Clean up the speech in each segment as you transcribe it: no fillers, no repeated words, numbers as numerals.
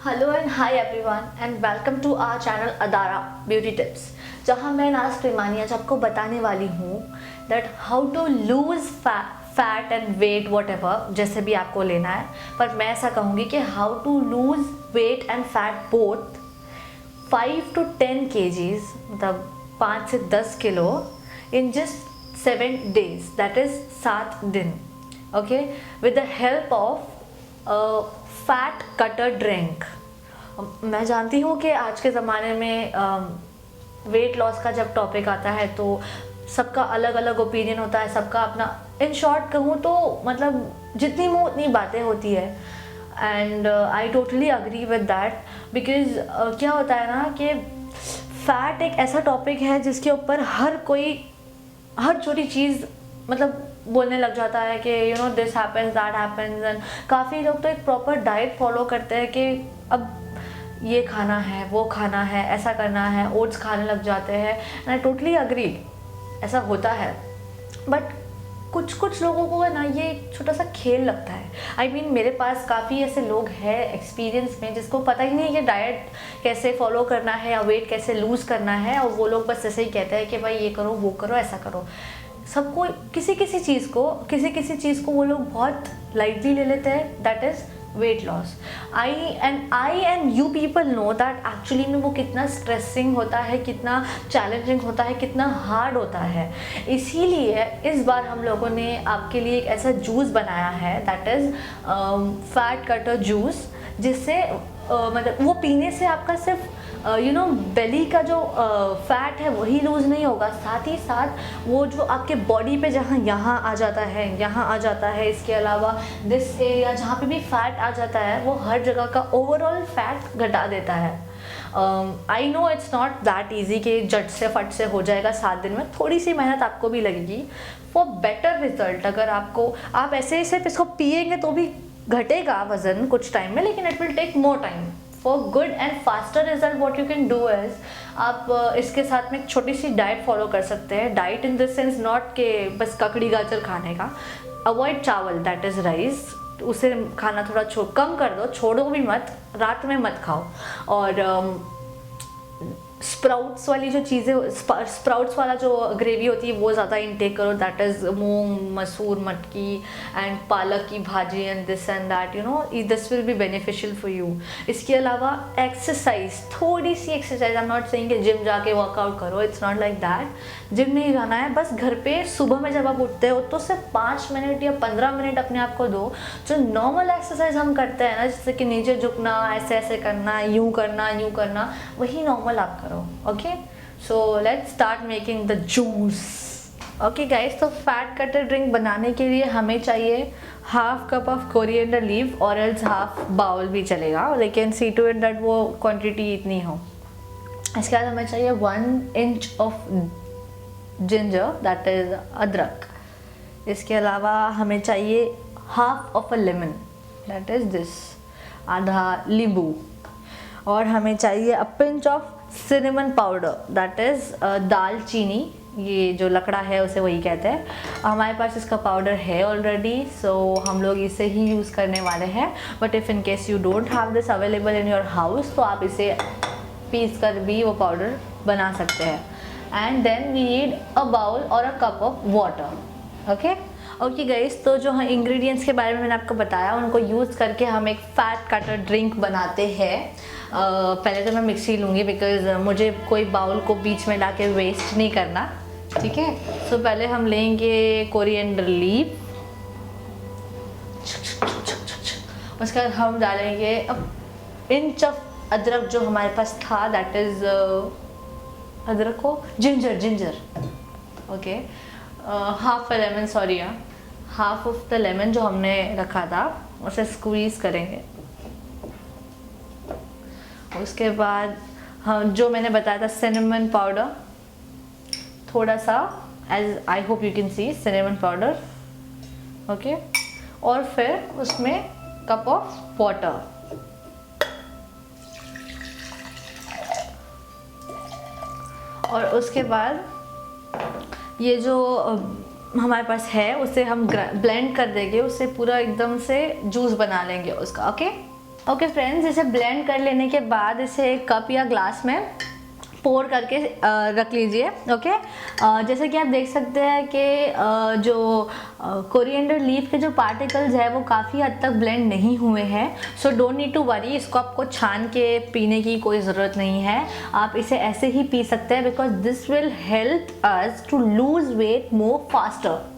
Hello and hi everyone and welcome to our channel अदारा beauty tips, जहां मैं नाज प्रेमानी आज आपको बताने वाली हूँ that how to lose fat and weight whatever, जैसे भी आपको लेना है। पर मैं ऐसा कहूँगी कि how to lose weight and fat both 5 to 10 kgs, मतलब 5 से 10 किलो in just 7 days, that is 7 दिन। Okay, with the help of fat cutter drink. मैं जानती हूँ कि आज के ज़माने में वेट लॉस का जब टॉपिक आता है तो सबका अलग अलग ओपिनियन होता है, सबका अपना। इन शॉर्ट कहूँ तो मतलब जितनी मुँह उतनी बातें होती है, and I totally agree with that. Because क्या होता है ना कि फैट एक ऐसा टॉपिक है जिसके ऊपर हर कोई हर छोटी चीज़ मतलब बोलने लग जाता है कि you know this happens that happens. And काफ़ी लोग तो एक प्रॉपर डाइट फॉलो करते हैं कि अब ये खाना है, वो खाना है, ऐसा करना है, ओट्स खाने लग जाते हैं। एंड आई टोटली अग्री, ऐसा होता है। बट कुछ कुछ लोगों को ना ये एक छोटा सा खेल लगता है। आई मीन मेरे पास काफ़ी ऐसे लोग हैं एक्सपीरियंस में जिसको पता ही नहीं कि डाइट कैसे फॉलो करना है या वेट कैसे लूज़ करना है, और वो लोग बस ऐसे ही कहते हैं कि भाई ये करो, वो करो, ऐसा करो। सबको किसी किसी चीज़ को वो लोग बहुत लाइटली ले लेते हैं, that is weight loss. I and you people know that actually में वो कितना स्ट्रेसिंग होता है, कितना चैलेंजिंग होता है, कितना हार्ड होता है। इसीलिए इस बार हम लोगों ने आपके लिए एक ऐसा जूस बनाया है that is fat cutter juice, जिससे मतलब वो पीने से आपका सिर्फ यू नो बेली का जो फैट है वही लूज़ नहीं होगा, साथ ही साथ वो जो आपके बॉडी पे जहाँ यहाँ आ जाता है, इसके अलावा दिस एरिया जहाँ पे भी फैट आ जाता है वो हर जगह का ओवरऑल फैट घटा देता है। I know it's not that easy कि झट से फट से हो जाएगा 7 दिन में, थोड़ी सी मेहनत आपको भी लगेगी फॉर बेटर रिजल्ट। अगर आप ऐसे ही सिर्फ इसको पिएंगे तो भी घटेगा वजन कुछ टाइम में, लेकिन it will take more time for good and faster result. What you can do is आप इसके साथ में एक छोटी सी डाइट फॉलो कर सकते हैं। Diet in this sense not के बस ककड़ी गाजर खाने का। अवॉइड चावल, दैट इज़ राइस, उसे खाना थोड़ा कम कर दो, छोड़ो भी मत, रात में मत खाओ। और स्प्राउट्स वाली जो चीज़ें, स्प्राउट्स वाला जो ग्रेवी होती है वो ज़्यादा इंटेक करो, दैट इज़ मूंग, मसूर, मटकी एंड पालक की भाजी and this and that, you know this will be beneficial for you. इसके अलावा एक्सरसाइज, थोड़ी सी exercise. I am not saying कि जिम जाके वर्कआउट करो, it's not like that. Gym नहीं जाना है, बस घर पे सुबह में जब आप उठते हो तो सिर्फ 5 मिनट या 15 मिनट अपने आप को दो। जो नॉर्मल एक्सरसाइज हम करते हैं ना, जैसे कि नीचे झुकना, ऐसे ऐसे करना, यूँ करना, वही नॉर्मल आप करो। Okay, so let's start making the juice. Okay guys, तो फैट कटर ड्रिंक बनाने के लिए हमें चाहिए half cup of coriander leave और एल्स हाफ बाउल भी चलेगा, लेकिन सी टू इट दैट वो क्वांटिटी इतनी हो। इसके बाद हमें चाहिए 1 inch of ginger, that is अदरक। इसके अलावा हमें चाहिए half of a lemon, that is this, आधा नींबू। और हमें चाहिए a pinch of cinnamon powder, that is दालचीनी। ये जो लकड़ा है उसे वही कहते हैं। हमारे पास इसका पाउडर है ऑलरेडी, सो हम लोग इसे ही यूज़ करने वाले हैं। But if in case you don't have this available in your house तो आप इसे पीस कर भी वो पाउडर बना सकते हैं। And then we need a bowl और a cup of water. Okay guys, तो जो इंग्रेडिएंट्स के बारे में मैंने आपको बताया उनको यूज़ करके हम एक फैट कटर ड्रिंक बनाते हैं। पहले तो मैं मिक्सी लूँगी बिकॉज मुझे कोई बाउल को बीच में डाके वेस्ट नहीं करना, ठीक है। सो पहले हम लेंगे कोरिएंडर लीव, उसके बाद हम डालेंगे इंच ऑफ अदरक जो हमारे पास था, दैट इज़ अदरक को ginger. Okay, half a lemon, sorry, half of the lemon जो हमने रखा था उसे स्क्वीज़ करेंगे। उसके बाद हम जो मैंने बताया था सिनेमन पाउडर, थोड़ा सा, as I hope you can see cinnamon powder. Okay, और फिर उसमें कप ऑफ वाटर। और उसके बाद ये जो हमारे पास है उसे हम ब्लेंड कर देंगे, उसे पूरा एकदम से जूस बना लेंगे उसका। ओके, ओके फ्रेंड्स, इसे ब्लेंड कर लेने के बाद इसे एक कप या ग्लास में पोर करके रख लीजिए। ओके, जैसे कि आप देख सकते हैं कि जो कोरिएंडर लीफ के जो पार्टिकल्स है वो काफ़ी हद तक ब्लेंड नहीं हुए हैं। So don't need to worry, इसको आपको छान के पीने की कोई ज़रूरत नहीं है। आप इसे ऐसे ही पी सकते हैं because this will help us to lose weight more faster.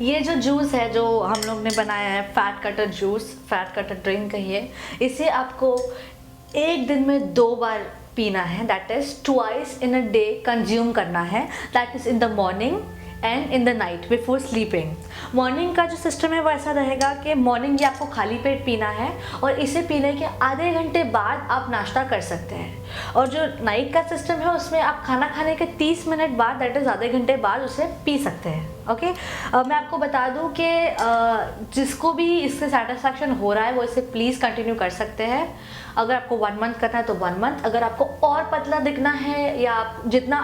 ये जो जूस है जो हम लोग ने बनाया है, fat cutter juice, fat cutter drink कहिए, इसे आपको एक दिन में 2 बार पीना है। That is twice in a day consume करना है। That is in the morning and in the night before sleeping. Morning का जो सिस्टम है वो ऐसा रहेगा कि मॉर्निंग ये आपको खाली पेट पीना है और इसे पीने के आधे घंटे बाद आप नाश्ता कर सकते हैं। और जो नाइट का सिस्टम है उसमें आप खाना खाने के 30 मिनट बाद, दैट इज़ आधे घंटे बाद उसे पी सकते हैं। ओके, मैं आपको बता दूं कि जिसको भी इससे सेटिस्फैक्शन हो रहा है वो इसे प्लीज़ कंटिन्यू कर सकते हैं। अगर आपको 1 मंथ करना है तो 1 मंथ, अगर आपको और पतला दिखना है या आप जितना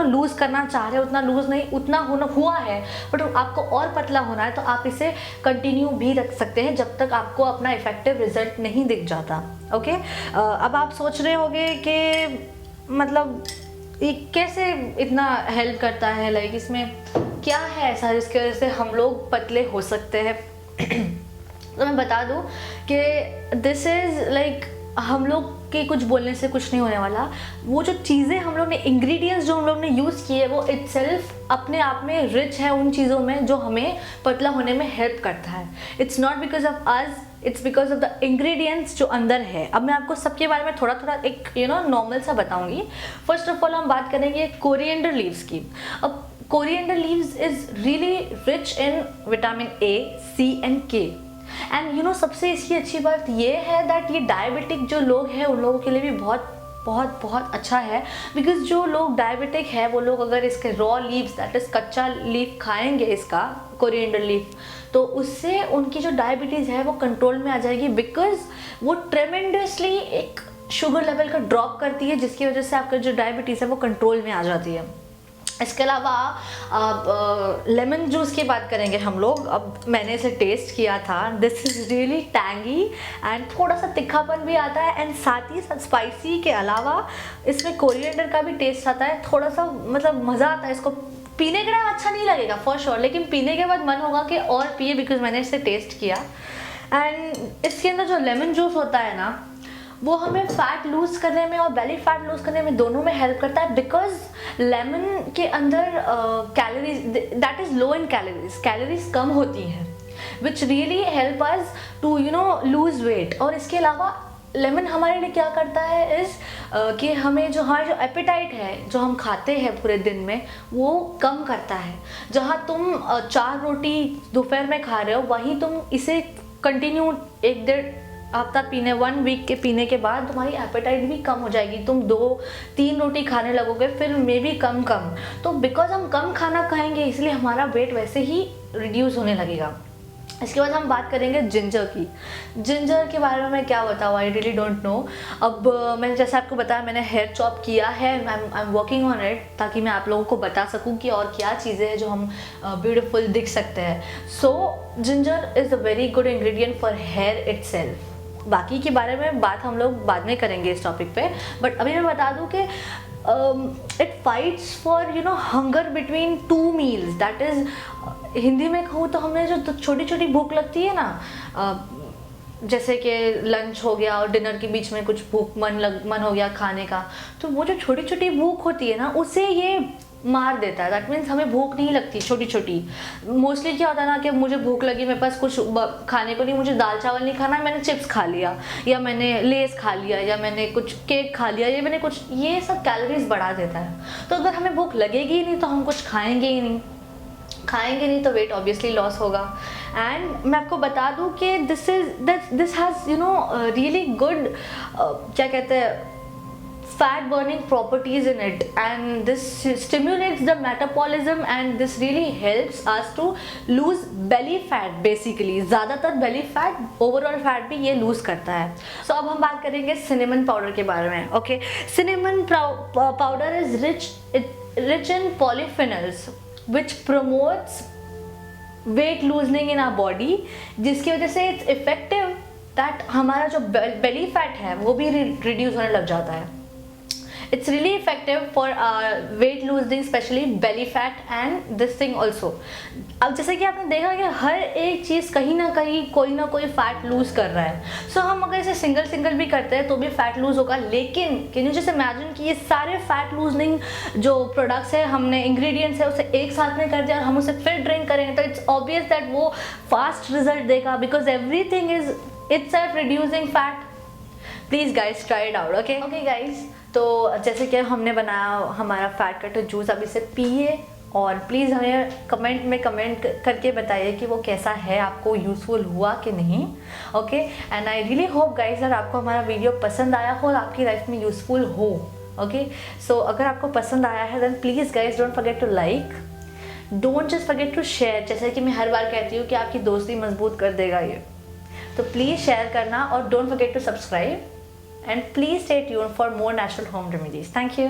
लूज़ करना चाह रहे हो उतना लूज़ नहीं, उतना हुआ है बट आपको और पतला होना है तो आप इसे कंटिन्यू भी रख सकते हैं जब तक आपको अपना इफेक्टिव रिजल्ट नहीं दिख जाता। ओके, अब आप सोच रहे होंगे कि मतलब ये कैसे इतना हेल्प करता है, लाइक इसमें क्या है ऐसा जिसकी वजह से हम लोग पतले हो सकते हैं। तो मैं बता दूं कि दिस इज़ लाइक हम लोग के कुछ बोलने से कुछ नहीं होने वाला। वो जो चीज़ें हम लोग ने, इंग्रेडिएंट्स जो हम लोग ने यूज़ किए वो इटसेल्फ अपने आप में रिच है उन चीज़ों में जो हमें पतला होने में हेल्प करता है। It's not because of us, it's because of the ingredients जो अंदर है। अब मैं आपको सबके बारे में थोड़ा थोड़ा एक नॉर्मल सा बताऊंगी। फर्स्ट ऑफ ऑल हम बात करेंगे कोरिएंडर लीव्स की। अब coriander leaves is really rich in vitamin A, C and K. And सबसे इसकी अच्छी बात ये है दैट ये डायबिटिक जो लोग हैं उन लोगों के लिए भी बहुत बहुत बहुत अच्छा है। बिकॉज जो लोग डायबिटिक है वो लोग अगर इसके रॉ लीव्स, दैट इज कच्चा लीफ खाएंगे इसका, कोरिएंडर लीफ, तो उससे उनकी जो डायबिटीज़ है वो कंट्रोल में आ जाएगी। बिकॉज वो ट्रेमेंडसली एक शुगर लेवल का ड्रॉप करती है जिसकी वजह से आपका जो डायबिटीज़ है वो कंट्रोल में आ जाती है। इसके अलावा लेमन जूस की बात करेंगे हम लोग। अब मैंने इसे टेस्ट किया था, this is really tangy and थोड़ा सा तिखापन भी आता है एंड साथ ही साथ स्पाइसी के अलावा इसमें कोरिएंडर का भी टेस्ट आता है। थोड़ा सा मतलब मज़ा आता है। इसको पीने के टाइम अच्छा नहीं लगेगा फॉर श्योर, लेकिन पीने के बाद मन होगा कि और पिए बिकॉज मैंने इसे टेस्ट किया। एंड इसके अंदर जो लेमन जूस होता है ना वो हमें फैट लूज़ करने में और बेली फैट लूज़ करने में दोनों में हेल्प करता है। बिकॉज लेमन के अंदर calories, that is low in calories कम होती हैं which really help us to lose weight. और इसके अलावा लेमन हमारे लिए क्या करता है इस कि हमें जो हमारा जो एपेटाइट है जो हम खाते हैं पूरे दिन में वो कम करता है। जहाँ तुम 4 रोटी दोपहर में खा रहे हो वहीं तुम इसे कंटिन्यू 1-1.5 हफ्ता पीने, 1 वीक के पीने के बाद तुम्हारी एपेटाइट भी कम हो जाएगी। तुम 2-3 रोटी खाने लगोगे फिर मे भी कम। तो बिकॉज हम कम खाना खाएंगे इसलिए हमारा वेट वैसे ही रिड्यूस होने लगेगा। इसके बाद हम बात करेंगे जिंजर की। जिंजर के बारे में मैं क्या बताऊँ, आई रियली डोंट नो। अब मैंने जैसे आपको बताया मैंने हेयर चॉप किया है, I am working on it ताकि मैं आप लोगों को बता सकूं कि और क्या चीज़ें हैं जो हम ब्यूटीफुल दिख सकते हैं। So ginger is a very good ingredient for hair itself. बाकी के बारे में बात हम लोग बाद में करेंगे इस टॉपिक पे, बट अभी मैं बता दूं कि it fights for hunger between 2 meals. That is Hindi में कहूँ तो हमें जो छोटी छोटी भूख लगती है ना, जैसे कि लंच हो गया और डिनर के बीच में कुछ भूख मन हो गया खाने का, तो वो जो छोटी छोटी भूख होती है ना उसे ये मार देता है। दैट मीन्स हमें भूख नहीं लगती छोटी छोटी। मोस्टली क्या होता है ना कि मुझे भूख लगी, मेरे पास कुछ खाने को नहीं, मुझे दाल चावल नहीं खाना, मैंने चिप्स खा लिया या मैंने लेस खा लिया या मैंने कुछ केक खा लिया या मैंने कुछ, ये सब कैलोरीज बढ़ा देता है। तो अगर हमें भूख लगेगी ही नहीं तो हम कुछ खाएंगे ही नहीं, खाएंगे नहीं तो वेट ऑब्वियसली लॉस होगा। एंड मैं आपको बता दूं कि दिस हैज़ रियली गुड क्या कहते हैं fat burning properties in it, and this stimulates the metabolism and this really helps us to lose belly fat basically। ज़्यादातर belly fat, overall fat भी ये lose करता है। So अब हम बात करेंगे cinnamon powder के बारे में। Okay, cinnamon powder is rich in polyphenols which promotes weight loosening in our body, जिसकी वजह से it's effective दैट हमारा जो बेली फैट है वो भी रिड्यूस होने लग जाता है। It's really effective for wait losing, specially belly fat and this thing also. अब जैसे कि आपने देखा कि हर एक चीज़ कहीं ना कहीं कोई ना कोई फैट लूज कर रहा है। सो हम अगर इसे सिंगल भी करते हैं तो भी फैट लूज होगा, लेकिन कैन यू जस्ट इमेजिन कि ये सारे फैट लूजनिंग जो प्रोडक्ट्स है, हमने इंग्रेडिएंट्स है उसे एक साथ में कर दिया और हम उसे फिर ड्रिंक करेंगे तो इट्स ऑब्वियस दैट वो फास्ट रिजल्ट देगा, because everything is itself reducing fat. Please guys try it out. Okay guys, तो जैसे कि हमने बनाया हमारा फैट कटर जूस, अब इसे पिए और प्लीज़ हमें कमेंट करके बताइए कि वो कैसा है, आपको यूज़फुल हुआ कि नहीं। Okay, and I really hope guys अगर आपको हमारा वीडियो पसंद आया हो और आपकी लाइफ में यूज़फुल हो। ओके, सो अगर आपको पसंद आया है then please guys don't forget to like, don't just forget to share. जैसे कि मैं हर बार कहती हूँ कि आपकी दोस्ती मजबूत कर देगा ये, तो प्लीज़ शेयर करना और don't forget to subscribe, and please stay tuned for more natural home remedies. Thank you.